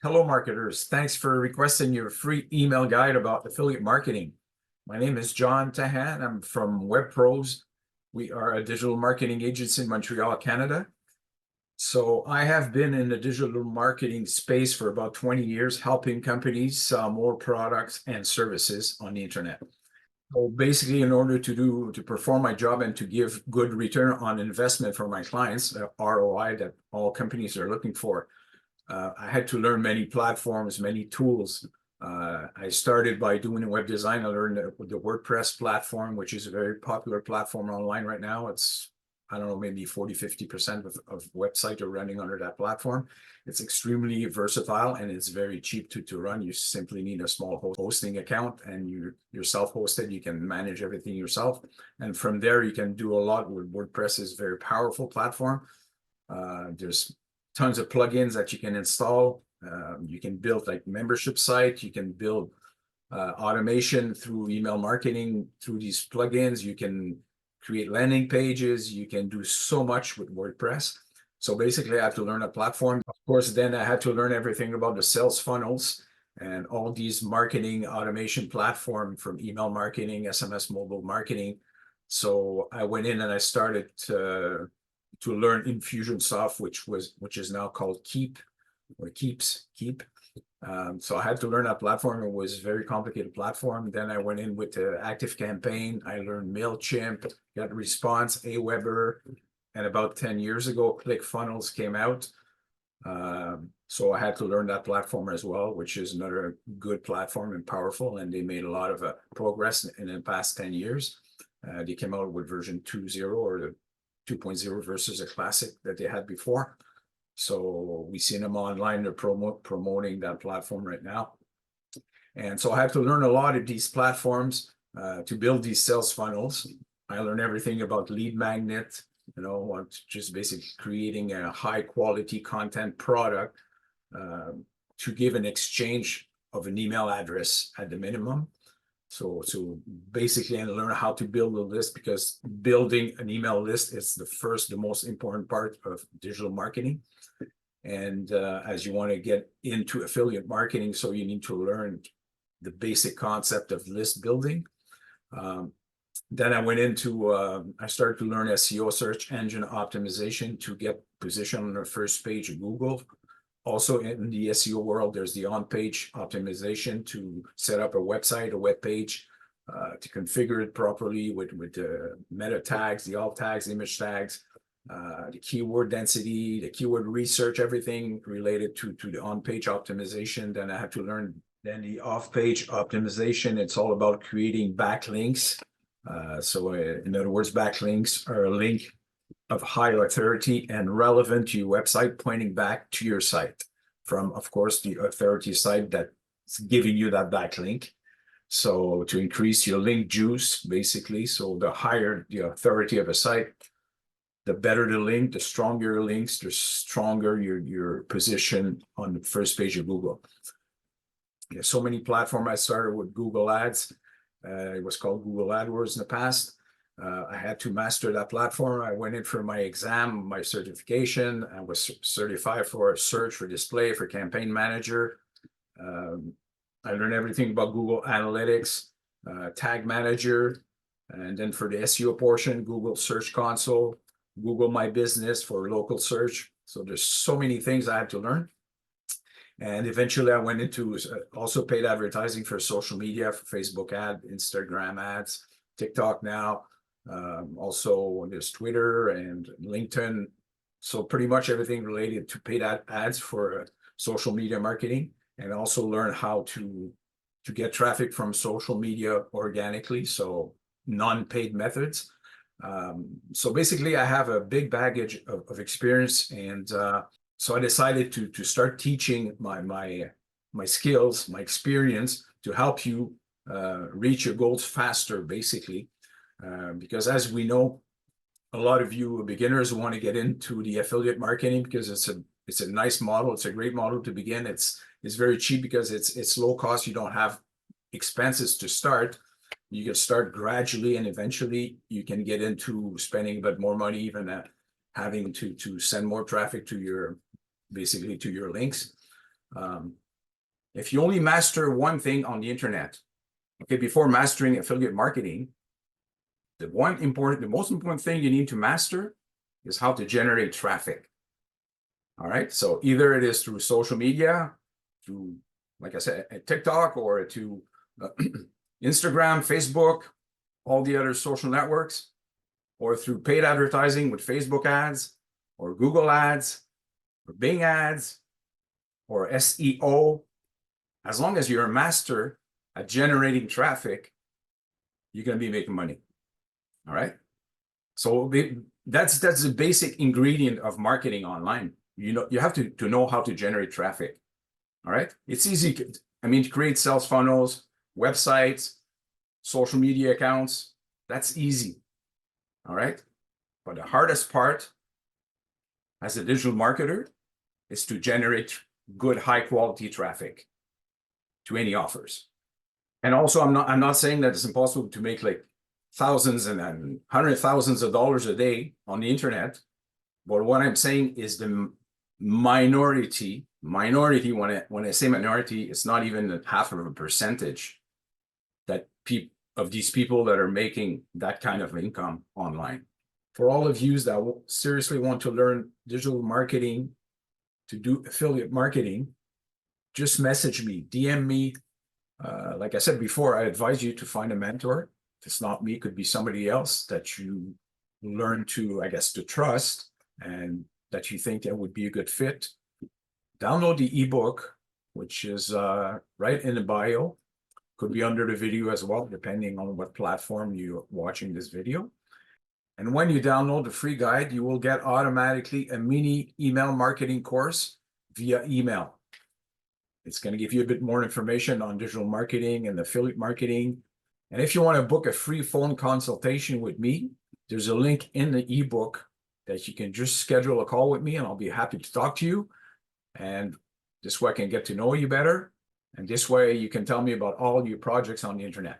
Hello, marketers. Thanks for requesting your free email guide about affiliate marketing. My name is John Tahan. I'm from WebPros. We are a digital marketing agency in Montreal, Canada. So I have been in the digital marketing space for about 20 years, helping companies sell more products and services on the internet. So basically, in order to perform my job and to give good return on investment for my clients, ROI that all companies are looking for, I had to learn many platforms, many tools. I started by doing web design. I learned the WordPress platform, which is a very popular platform online right now. I don't know, maybe 40–50% of websites are running under that platform. It's extremely versatile and it's very cheap to run. You simply need a small hosting account and you're self-hosted. You can manage everything yourself. And from there, you can do a lot with WordPress. Is a very powerful platform. There's tons of plugins that you can install. You can build like membership site. You can build automation through email marketing through these plugins. You can create landing pages. You can do so much with WordPress. So basically, I had to learn a platform. Of course, then I had to learn everything about the sales funnels and all these marketing automation platform from email marketing, SMS mobile marketing. So I went in and I started to learn Infusionsoft, which is now called Keep. So I had to learn that platform. It was a very complicated platform. Then I went in with the ActiveCampaign. I learned MailChimp, got Response, Aweber, and about 10 years ago, ClickFunnels came out. So I had to learn that platform as well, which is another good platform and powerful. And they made a lot of progress in the past 10 years. They came out with version 2.0 or the 2.0 versus a classic that they had before. So we see them online. They're promoting that platform right now. And so I have to learn a lot of these platforms to build these sales funnels. I learned everything about lead magnet, just basically creating a high quality content product to give an exchange of an email address at the minimum. So basically, I learned how to build a list, because building an email list is the most important part of digital marketing. And as you want to get into affiliate marketing, so you need to learn the basic concept of list building. Then I went into, I started to learn SEO, search engine optimization, to get positioned on the first page of Google. Also in the SEO world, there's the on-page optimization to set up a website, a web page, to configure it properly with the meta tags, the alt tags, image tags, the keyword density, the keyword research, everything related to the on-page optimization. Then I had to learn the off-page optimization. It's all about creating backlinks. So in other words, backlinks are a link of high authority and relevant to your website, pointing back to your site from, of course, the authority site that's giving you that backlink. So to increase your link juice, basically. So the higher the authority of a site, the better the link, the stronger your links, the stronger your position on the first page of Google. There's so many platforms. I started with Google Ads. It was called Google AdWords in the past. I had to master that platform. I went in for my exam, my certification. I was certified for search, for display, for campaign manager. I learned everything about Google Analytics, Tag Manager, and then for the SEO portion, Google Search Console, Google My Business for local search. So there's so many things I had to learn. And eventually I went into also paid advertising for social media, for Facebook ad, Instagram ads, TikTok now. Also there's Twitter and LinkedIn. So pretty much everything related to paid ads for social media marketing, and also learn how to get traffic from social media organically. So non-paid methods. So basically I have a big baggage of experience, and so I decided to start teaching my skills, my experience, to help you reach your goals faster, basically. Because as we know, a lot of you beginners want to get into the affiliate marketing because it's a nice model. It's a great model to begin. It's very cheap because it's low cost. You don't have expenses to start. You can start gradually, and eventually you can get into spending a bit more money, even having to send more traffic to your links. If you only master one thing on the internet, okay, before mastering affiliate marketing, the most important thing you need to master is how to generate traffic. All right. So either it is through social media, through, like I said, TikTok, or to Instagram, Facebook, all the other social networks, or through paid advertising with Facebook ads, or Google ads, or Bing ads, or SEO. As long as you're a master at generating traffic, you're going to be making money. All right. So that's the basic ingredient of marketing online. You have to know how to generate traffic. All right. It's easy. I mean, to create sales funnels, websites, social media accounts, that's easy. All right. But the hardest part as a digital marketer is to generate good, high quality traffic to any offers. And also, I'm not saying that it's impossible to make like thousands and hundred thousands of dollars a day on the internet. But what I'm saying is the minority, when I say minority, it's not even half of a percentage that of these people that are making that kind of income online. For all of you that seriously want to learn digital marketing, to do affiliate marketing, just message me, DM me. Like I said before, I advise you to find a mentor. If it's not me, it could be somebody else that you learn to, I guess, to trust and that you think that would be a good fit. Download the ebook, which is right in the bio. Could be under the video as well, depending on what platform you're watching this video. And when you download the free guide, you will get automatically a mini email marketing course via email. It's going to give you a bit more information on digital marketing and affiliate marketing. And if you want to book a free phone consultation with me, there's a link in the ebook that you can just schedule a call with me, and I'll be happy to talk to you. And this way I can get to know you better. And this way you can tell me about all your projects on the internet.